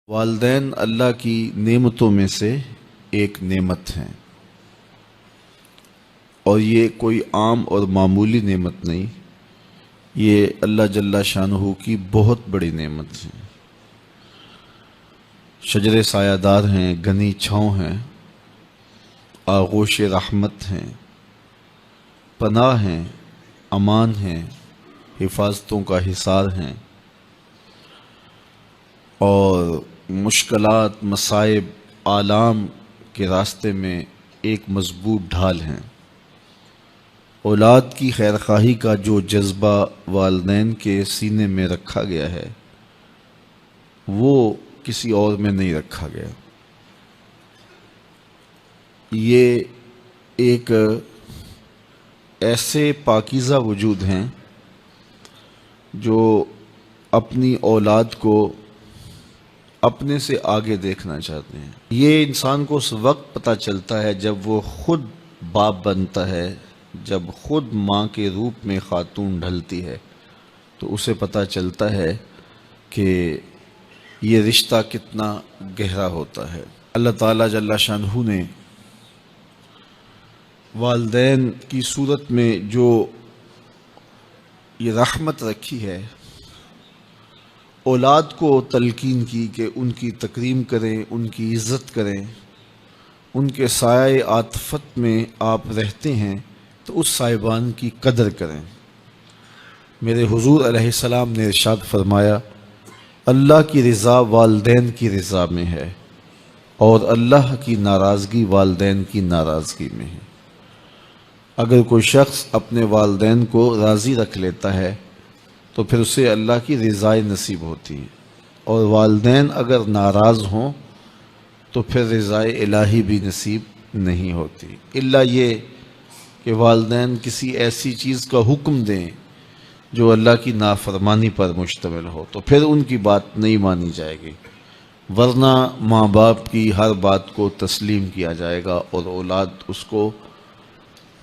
والدین اللہ کی نعمتوں میں سے ایک نعمت ہیں، اور یہ کوئی عام اور معمولی نعمت نہیں، یہ اللہ جل شانہ کی بہت بڑی نعمت ہے۔ شجر سایہ دار ہیں، گھنی چھاؤں ہیں، آغوش رحمت ہیں، پناہ ہیں، امان ہیں، حفاظتوں کا حصار ہیں، اور مشکلات، مصائب، آلام کے راستے میں ایک مضبوط ڈھال ہیں۔ اولاد کی خیرخواہی کا جو جذبہ والدین کے سینے میں رکھا گیا ہے وہ کسی اور میں نہیں رکھا گیا۔ یہ ایک ایسے پاکیزہ وجود ہیں جو اپنی اولاد کو اپنے سے آگے دیکھنا چاہتے ہیں۔ یہ انسان کو اس وقت پتہ چلتا ہے جب وہ خود باپ بنتا ہے، جب خود ماں کے روپ میں خاتون ڈھلتی ہے، تو اسے پتہ چلتا ہے کہ یہ رشتہ کتنا گہرا ہوتا ہے۔ اللہ تعالیٰ جل شانہ نے والدین کی صورت میں جو یہ رحمت رکھی ہے، اولاد کو تلقین کی کہ ان کی تکریم کریں، ان کی عزت کریں، ان کے سایہ عاطفت میں آپ رہتے ہیں تو اس صاحبان کی قدر کریں۔ میرے حضور علیہ السلام نے ارشاد فرمایا، اللہ کی رضا والدین کی رضا میں ہے، اور اللہ کی ناراضگی والدین کی ناراضگی میں ہے۔ اگر کوئی شخص اپنے والدین کو راضی رکھ لیتا ہے تو پھر اسے اللہ کی رضا نصیب ہوتی ہے، اور والدین اگر ناراض ہوں تو پھر رضا الہی بھی نصیب نہیں ہوتی، الا یہ کہ والدین کسی ایسی چیز کا حکم دیں جو اللہ کی نافرمانی پر مشتمل ہو، تو پھر ان کی بات نہیں مانی جائے گی، ورنہ ماں باپ کی ہر بات کو تسلیم کیا جائے گا اور اولاد اس کو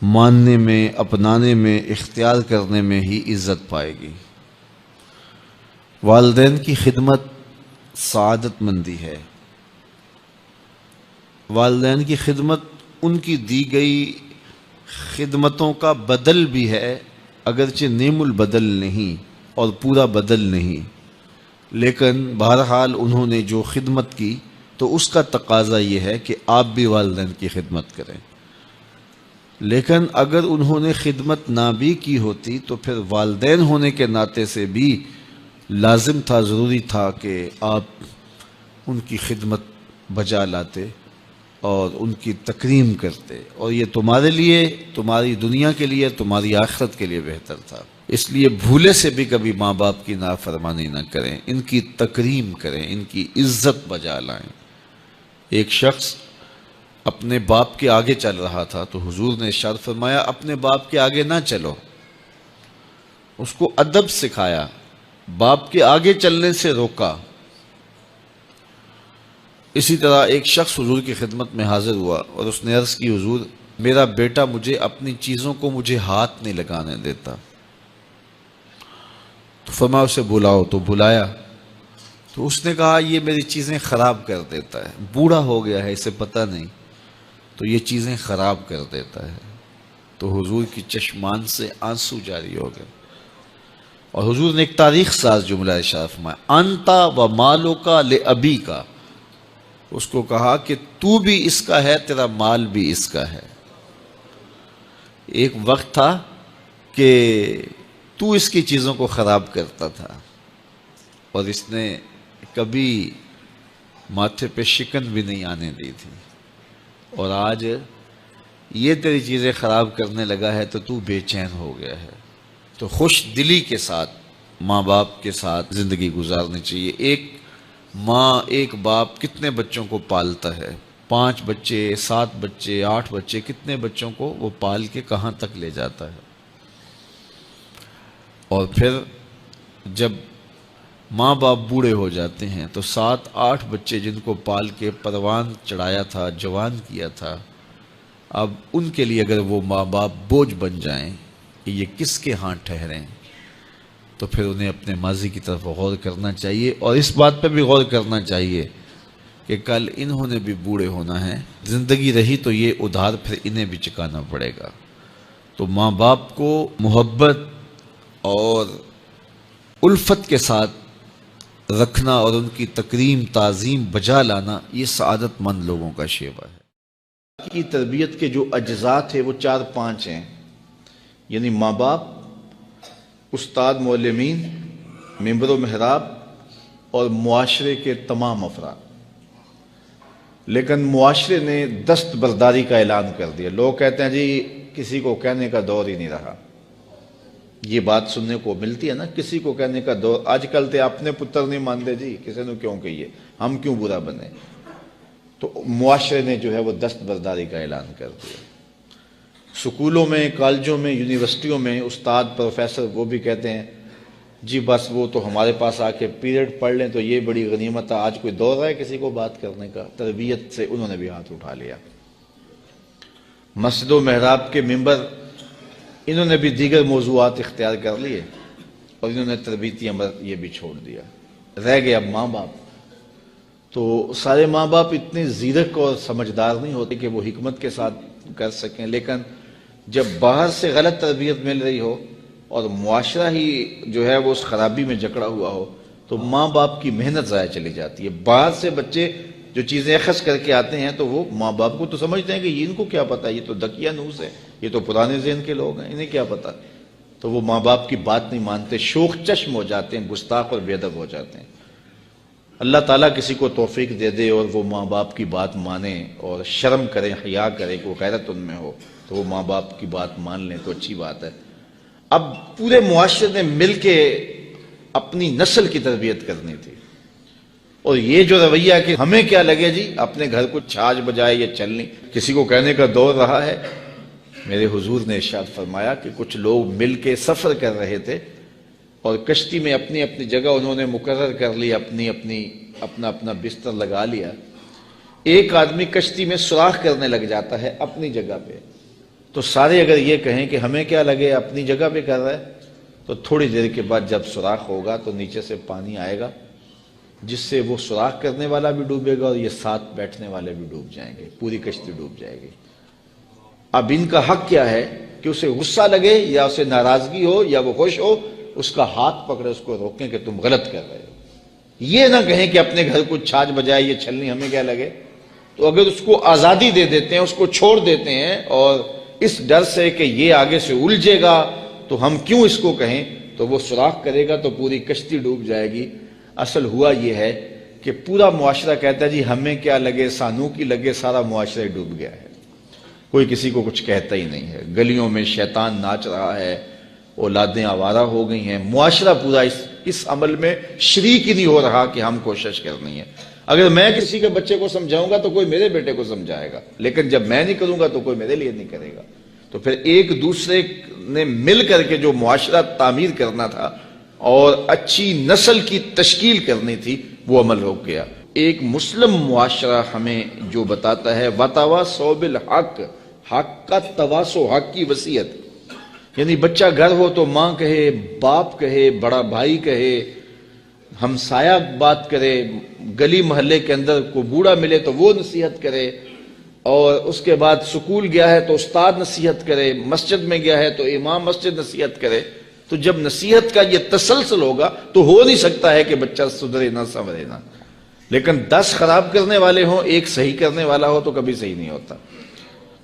ماننے میں، اپنانے میں، اختیار کرنے میں ہی عزت پائے گی۔ والدین کی خدمت سعادت مندی ہے۔ والدین کی خدمت ان کی دی گئی خدمتوں کا بدل بھی ہے، اگرچہ نیم البدل نہیں اور پورا بدل نہیں، لیکن بہرحال انہوں نے جو خدمت کی تو اس کا تقاضا یہ ہے کہ آپ بھی والدین کی خدمت کریں۔ لیکن اگر انہوں نے خدمت نہ بھی کی ہوتی تو پھر والدین ہونے کے ناطے سے بھی لازم تھا، ضروری تھا کہ آپ ان کی خدمت بجا لاتے اور ان کی تکریم کرتے، اور یہ تمہارے لیے، تمہاری دنیا کے لیے، تمہاری آخرت کے لیے بہتر تھا۔ اس لیے بھولے سے بھی کبھی ماں باپ کی نافرمانی نہ کریں، ان کی تکریم کریں، ان کی عزت بجا لائیں۔ ایک شخص اپنے باپ کے آگے چل رہا تھا تو حضور نے ارشاد فرمایا، اپنے باپ کے آگے نہ چلو، اس کو ادب سکھایا، باپ کے آگے چلنے سے روکا۔ اسی طرح ایک شخص حضور کی خدمت میں حاضر ہوا اور اس نے عرض کی، حضور میرا بیٹا مجھے اپنی چیزوں کو مجھے ہاتھ نہیں لگانے دیتا، تو فرمایا اسے بلاؤ، تو بلایا تو اس نے کہا یہ میری چیزیں خراب کر دیتا ہے، بوڑھا ہو گیا ہے، اسے پتہ نہیں، تو یہ چیزیں خراب کر دیتا ہے۔ تو حضور کی چشمان سے آنسو جاری ہو گئے، اور حضور نے ایک تاریخ ساز جملہ ارشاد فرمایا، انتا و مالو کا لابی کا، اس کو کہا کہ تو بھی اس کا ہے، تیرا مال بھی اس کا ہے۔ ایک وقت تھا کہ تو اس کی چیزوں کو خراب کرتا تھا اور اس نے کبھی ماتھے پہ شکن بھی نہیں آنے دی تھی، اور آج یہ تیری چیزیں خراب کرنے لگا ہے تو تو بے چین ہو گیا ہے۔ تو خوش دلی کے ساتھ ماں باپ کے ساتھ زندگی گزارنی چاہیے۔ ایک ماں، ایک باپ کتنے بچوں کو پالتا ہے، 5 بچے، 7 بچے، 8 بچے، کتنے بچوں کو وہ پال کے کہاں تک لے جاتا ہے۔ اور پھر جب ماں باپ بوڑھے ہو جاتے ہیں تو 7-8 بچے جن کو پال کے پروان چڑھایا تھا، جوان کیا تھا، اب ان کے لیے اگر وہ ماں باپ بوجھ بن جائیں کہ یہ کس کے ہاں ٹھہریں، تو پھر انہیں اپنے ماضی کی طرف غور کرنا چاہیے، اور اس بات پہ بھی غور کرنا چاہیے کہ کل انہوں نے بھی بوڑھے ہونا ہے، زندگی رہی تو یہ ادھار پھر انہیں بھی چکانا پڑے گا۔ تو ماں باپ کو محبت اور الفت کے ساتھ رکھنا اور ان کی تکریم تعظیم بجا لانا، یہ سعادت مند لوگوں کا شیوا ہے۔ کی تربیت کے جو اجزاء تھے وہ 4-5 ہیں، یعنی ماں باپ، استاد معلمین، ممبر و محراب اور معاشرے کے تمام افراد۔ لیکن معاشرے نے دست برداری کا اعلان کر دیا۔ لوگ کہتے ہیں جی کسی کو کہنے کا دور ہی نہیں رہا۔ یہ بات سننے کو ملتی ہے نا، کسی کو کہنے کا دور۔ آج کل تے اپنے پتر نہیں مانتے جی، کسی نے کیوں کہیے، ہم کیوں برا بنے۔ تو معاشرے نے جو ہے وہ دست برداری کا اعلان کر دیا۔ سکولوں میں، کالجوں میں، یونیورسٹیوں میں استاد پروفیسر وہ بھی کہتے ہیں جی بس وہ تو ہمارے پاس آ کے پیریڈ پڑھ لیں تو یہ بڑی غنیمت ہے، آج کوئی دور ہے کسی کو بات کرنے کا۔ تربیت سے انہوں نے بھی ہاتھ اٹھا لیا۔ مسجد و محراب کے ممبر، انہوں نے بھی دیگر موضوعات اختیار کر لیے اور انہوں نے تربیتی امر یہ بھی چھوڑ دیا۔ رہ گئے اب ماں باپ۔ تو سارے ماں باپ اتنے زیرک اور سمجھدار نہیں ہوتے کہ وہ حکمت کے ساتھ کر سکیں، لیکن جب باہر سے غلط تربیت مل رہی ہو اور معاشرہ ہی جو ہے وہ اس خرابی میں جکڑا ہوا ہو تو ماں باپ کی محنت ضائع چلی جاتی ہے۔ باہر سے بچے جو چیزیں اخذ کر کے آتے ہیں تو وہ ماں باپ کو تو سمجھتے ہیں کہ یہ ان کو کیا پتا، یہ تو دکیا نوز ہے، یہ تو پرانے ذہن کے لوگ ہیں، انہیں کیا پتا۔ تو وہ ماں باپ کی بات نہیں مانتے، شوخ چشم ہو جاتے ہیں، گستاخ اور بے ادب ہو جاتے ہیں۔ اللہ تعالیٰ کسی کو توفیق دے دے اور وہ ماں باپ کی بات مانے اور شرم کرے، حیا کرے، کہ وہ غیرت ان میں ہو، تو وہ ماں باپ کی بات مان لیں تو اچھی بات ہے۔ اب پورے معاشرے نے مل کے اپنی نسل کی تربیت کرنی تھی، اور یہ جو رویہ کہ ہمیں کیا لگے جی، اپنے گھر کو چھاج بجائے یا چلنی، کسی کو کہنے کا دور رہا ہے۔ میرے حضور نے ارشاد فرمایا کہ کچھ لوگ مل کے سفر کر رہے تھے اور کشتی میں اپنی اپنی جگہ انہوں نے مقرر کر لی، اپنا بستر لگا لیا۔ ایک آدمی کشتی میں سوراخ کرنے لگ جاتا ہے اپنی جگہ پہ، تو سارے اگر یہ کہیں کہ ہمیں کیا لگے اپنی جگہ پہ کر رہا ہے، تو تھوڑی دیر کے بعد جب سوراخ ہوگا تو نیچے سے پانی آئے گا جس سے وہ سوراخ کرنے والا بھی ڈوبے گا اور یہ ساتھ بیٹھنے والے بھی ڈوب جائیں گے، پوری کشتی ڈوب جائے گی۔ اب ان کا حق کیا ہے کہ اسے غصہ لگے یا اسے ناراضگی ہو یا وہ خوش ہو، اس کا ہاتھ پکڑے، اس کو روکیں کہ تم غلط کر رہے ہو۔ یہ نہ کہیں کہ اپنے گھر کو چھاج بجائے یہ چھلنی ہمیں کیا لگے۔ تو اگر اس کو آزادی دے دیتے ہیں، اس کو چھوڑ دیتے ہیں اور اس ڈر سے کہ یہ آگے سے الجھے گا تو ہم کیوں اس کو کہیں، تو وہ سوراخ کرے گا تو پوری کشتی ڈوب جائے گی۔ اصل ہوا یہ ہے کہ پورا معاشرہ کہتا ہے جی ہمیں کیا لگے، سانو کی لگے، سارا معاشرہ ڈوب گیا ہے، کوئی کسی کو کچھ کہتا ہی نہیں ہے۔ گلیوں میں شیطان ناچ رہا ہے، اولادیں آوارہ ہو گئی ہیں، معاشرہ پورا اس عمل میں شریک ہی نہیں ہو رہا کہ ہم کوشش کرنی ہے۔ اگر میں کسی کے بچے کو سمجھاؤں گا تو کوئی میرے بیٹے کو سمجھائے گا، لیکن جب میں نہیں کروں گا تو کوئی میرے لیے نہیں کرے گا۔ تو پھر ایک دوسرے نے مل کر کے جو معاشرہ تعمیر کرنا تھا اور اچھی نسل کی تشکیل کرنی تھی، وہ عمل رک گیا۔ ایک مسلم معاشرہ ہمیں جو بتاتا ہے وَتَوَاصَوْا بِالْحَقِّ، حق کا تواصو، حق کی وصیت، یعنی بچہ گھر ہو تو ماں کہے، باپ کہے، بڑا بھائی کہے، ہمسایہ بات کرے، گلی محلے کے اندر کوئی بوڑھا ملے تو وہ نصیحت کرے، اور اس کے بعد سکول گیا ہے تو استاد نصیحت کرے، مسجد میں گیا ہے تو امام مسجد نصیحت کرے۔ تو جب نصیحت کا یہ تسلسل ہوگا تو ہو نہیں سکتا ہے کہ بچہ سدھرے نہ سنورے نہ، لیکن 10 خراب کرنے والے ہوں، ایک صحیح کرنے والا ہو تو کبھی صحیح نہیں ہوتا۔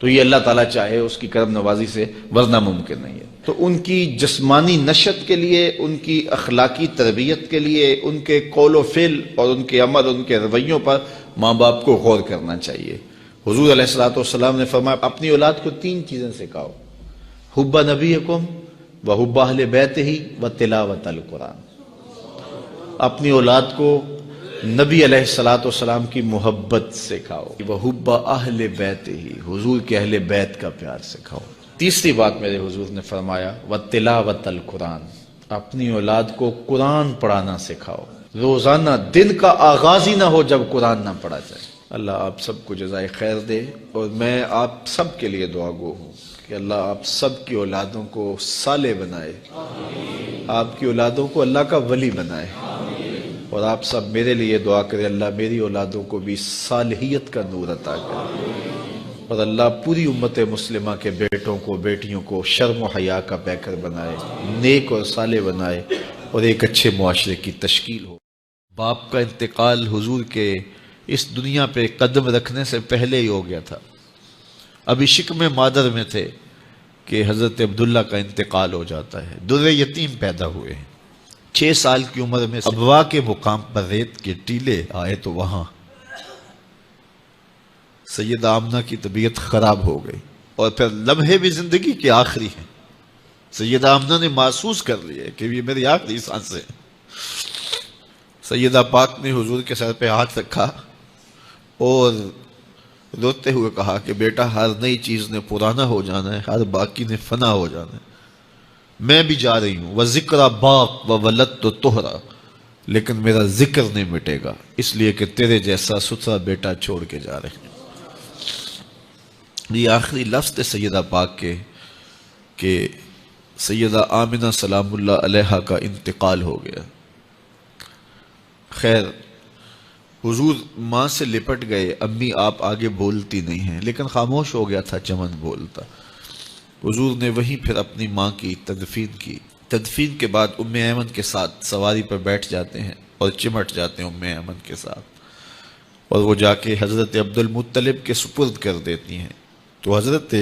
تو یہ اللہ تعالیٰ چاہے اس کی کرم نوازی سے، ورنہ ممکن نہیں ہے۔ تو ان کی جسمانی نشت کے لیے، ان کی اخلاقی تربیت کے لیے، ان کے قول و فعل اور ان کے عمل، ان کے رویوں پر ماں باپ کو غور کرنا چاہیے۔ حضور علیہ الصلوۃ نے فرمایا اپنی اولاد کو 3 چیزیں سکھاؤ، حب نبیکم وحب اہل بیتہ وتلاوت القرآن۔ اپنی اولاد کو نبی علیہ الصلوۃ کی محبت سکھاؤ، وحب اہل بیتہ، حضور کے اہل بیت کا پیار سکھاؤ۔ تیسری بات میرے حضور نے فرمایا وتلاوت القرآن، اپنی اولاد کو قرآن پڑھانا سکھاؤ۔ روزانہ دن کا آغاز ہی نہ ہو جب قرآن نہ پڑھا جائے۔ اللہ آپ سب کو جزائے خیر دے، اور میں آپ سب کے لیے دعا گو ہوں کہ اللہ آپ سب کی اولادوں کو صالح بنائے، آپ کی اولادوں کو اللہ کا ولی بنائے، اور آپ سب میرے لیے دعا کریں اللہ میری اولادوں کو بھی صالحیت کا نور عطا کرے، اور اللہ پوری امت مسلمہ کے بیٹوں کو بیٹیوں کو شرم و حیا کا پیکر بنائے، نیک اور صالح بنائے، اور ایک اچھے معاشرے کی تشکیل ہو۔ باپ کا انتقال حضور کے اس دنیا پہ قدم رکھنے سے پہلے ہی ہو گیا تھا، ابھی شکم مادر میں تھے کہ حضرت عبداللہ کا انتقال ہو جاتا ہے، در یتیم پیدا ہوئے ہیں، 6 سال کی عمر میں ابوا کے مقام پر ریت کے ٹیلے آئے تو وہاں سیدہ آمنہ کی طبیعت خراب ہو گئی، اور پھر لمحے بھی زندگی کے آخری ہیں، سیدہ آمنہ نے محسوس کر لیا کہ یہ میری آخری سانسیں ہیں۔ سیدہ پاک نے حضور کے سر پہ ہاتھ رکھا اور روتے ہوئے کہا کہ بیٹا ہر نئی چیز نے پرانا ہو جانا ہے، ہر باقی نے فنا ہو جانا ہے، میں بھی جا رہی ہوں، وَذِكْرَ باق وَوَلَدْتُ طُہْرًا، لیکن میرا ذکر نہیں مٹے گا، اس لیے کہ تیرے جیسا ستھرا بیٹا چھوڑ کے جا رہے ہیں۔ یہ آخری لفظ تھے سیدہ پاک کے کہ سیدہ آمنہ سلام اللہ علیہا کا انتقال ہو گیا۔ خیر حضور ماں سے لپٹ گئے، امی آپ آگے بولتی نہیں ہیں، لیکن خاموش ہو گیا تھا چمن بولتا۔ حضور نے وہیں پھر اپنی ماں کی تدفین کی، تدفین کے بعد ام ایمن کے ساتھ سواری پر بیٹھ جاتے ہیں اور چمٹ جاتے ہیں ام ایمن کے ساتھ، اور وہ جا کے حضرت عبد المطلب کے سپرد کر دیتی ہیں۔ تو حضرت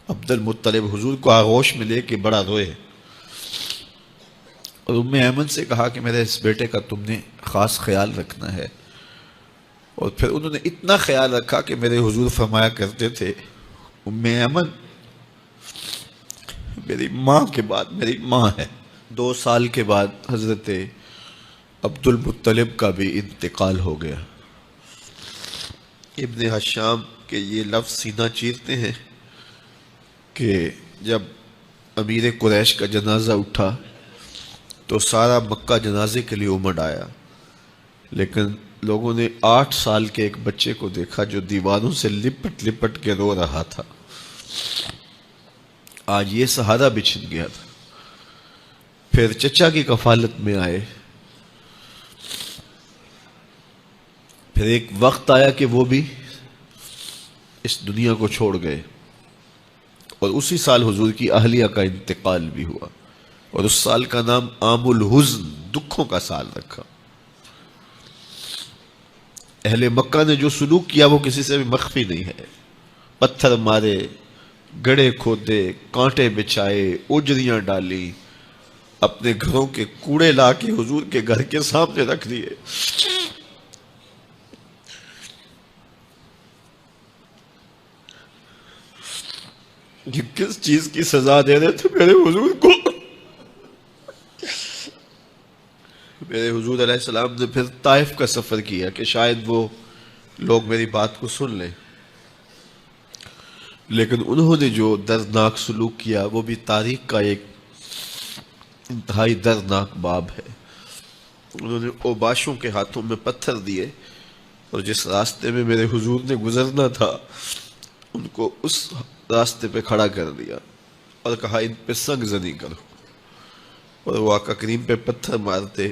عبد المطلب حضور کو آغوش میں لے کے بڑا روئے، اور ام ایمن سے کہا کہ میرے اس بیٹے کا تم نے خاص خیال رکھنا ہے، اور پھر انہوں نے اتنا خیال رکھا کہ میرے حضور فرمایا کرتے تھے ام ایمن میری ماں کے بعد میری ماں ہے۔ 2 سال کے بعد حضرت عبد المطلب کا بھی انتقال ہو گیا۔ ابن حشام کے یہ لفظ سینہ چیرتے ہیں کہ جب امیر قریش کا جنازہ اٹھا تو سارا مکہ جنازے کے لیے امڑ آیا، لیکن لوگوں نے 8 سال کے ایک بچے کو دیکھا جو دیواروں سے لپٹ لپٹ کے رو رہا تھا۔ آج یہ سہارا بچھن گیا تھا۔ پھر چچا کی کفالت میں آئے، پھر ایک وقت آیا کہ وہ بھی اس دنیا کو چھوڑ گئے، اور اسی سال حضور کی اہلیہ کا انتقال بھی ہوا، اور اس سال کا نام عام الحزن، دکھوں کا سال رکھا۔ اہل مکہ نے جو سلوک کیا وہ کسی سے بھی مخفی نہیں ہے، پتھر مارے، گڑھے کھودے، کانٹے بچھائے، اجریاں ڈالی، اپنے گھروں کے کوڑے لا کے حضور کے گھر کے سامنے رکھ دیے۔ یہ کس چیز کی سزا دے رہے تھے میرے حضور کو؟ میرے حضور علیہ السلام نے پھر طائف کا سفر کیا کہ شاید وہ لوگ میری بات کو سن لیں، لیکن انہوں نے جو دردناک سلوک کیا وہ بھی تاریخ کا ایک انتہائی دردناک باب ہے۔ انہوں نے اوباشوں کے ہاتھوں میں پتھر دیے، اور جس راستے میں میرے حضور نے گزرنا تھا ان کو اس راستے پہ کھڑا کر دیا اور کہا ان پہ سنگ زنی کرو، اور وہ آقا کریم پہ پتھر مارتے،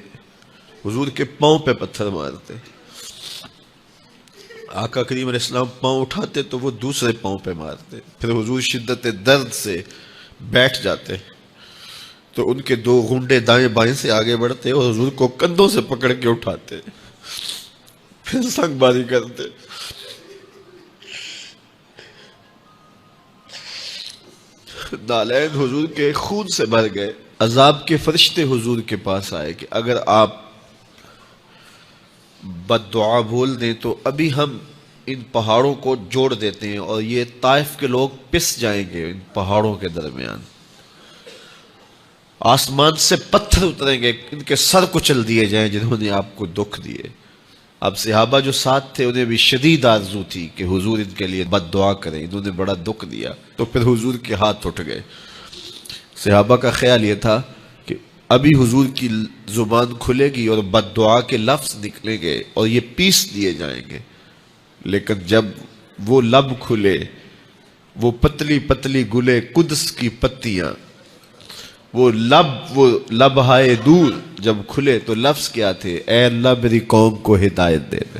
حضور کے پاؤں پہ پتھر مارتے۔ آقا کریم علیہ السلام پاؤں اٹھاتے تو وہ دوسرے پاؤں پہ مارتے، پھر حضور شدت درد سے بیٹھ جاتے تو ان کے 2 غنڈے دائیں بائیں سے آگے بڑھتے اور حضور کو کندھوں سے پکڑ کے اٹھاتے، پھر سنگ باری کرتے۔ نالین حضور کے خون سے بھر گئے۔ عذاب کے فرشتے حضور کے پاس آئے کہ اگر آپ بد دعا بول دیں تو ابھی ہم ان پہاڑوں کو جوڑ دیتے ہیں اور یہ طائف کے لوگ پس جائیں گے ان پہاڑوں کے درمیان، آسمان سے پتھر اتریں گے، ان کے سر کچل دیے جائیں جنہوں نے آپ کو دکھ دیے۔ اب صحابہ جو ساتھ تھے انہیں بھی شدید آرزو تھی کہ حضور ان کے لیے بد دعا کریں، انہوں نے بڑا دکھ دیا، تو پھر حضور کے ہاتھ اٹھ گئے۔ صحابہ کا خیال یہ تھا کہ ابھی حضور کی زبان کھلے گی اور بد دعا کے لفظ نکلیں گے اور یہ پیس دیے جائیں گے، لیکن جب وہ لب کھلے وہ پتلی پتلی گلے قدس کی پتیاں، وہ لب ہائے دور جب کھلے تو لفظ کیا تھے؟ اے اللہ میری قوم کو ہدایت دے دے،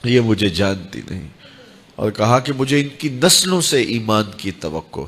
یہ مجھے جانتی نہیں. اور کہا کہ مجھے ان کی نسلوں سے ایمان کی توقع ہے.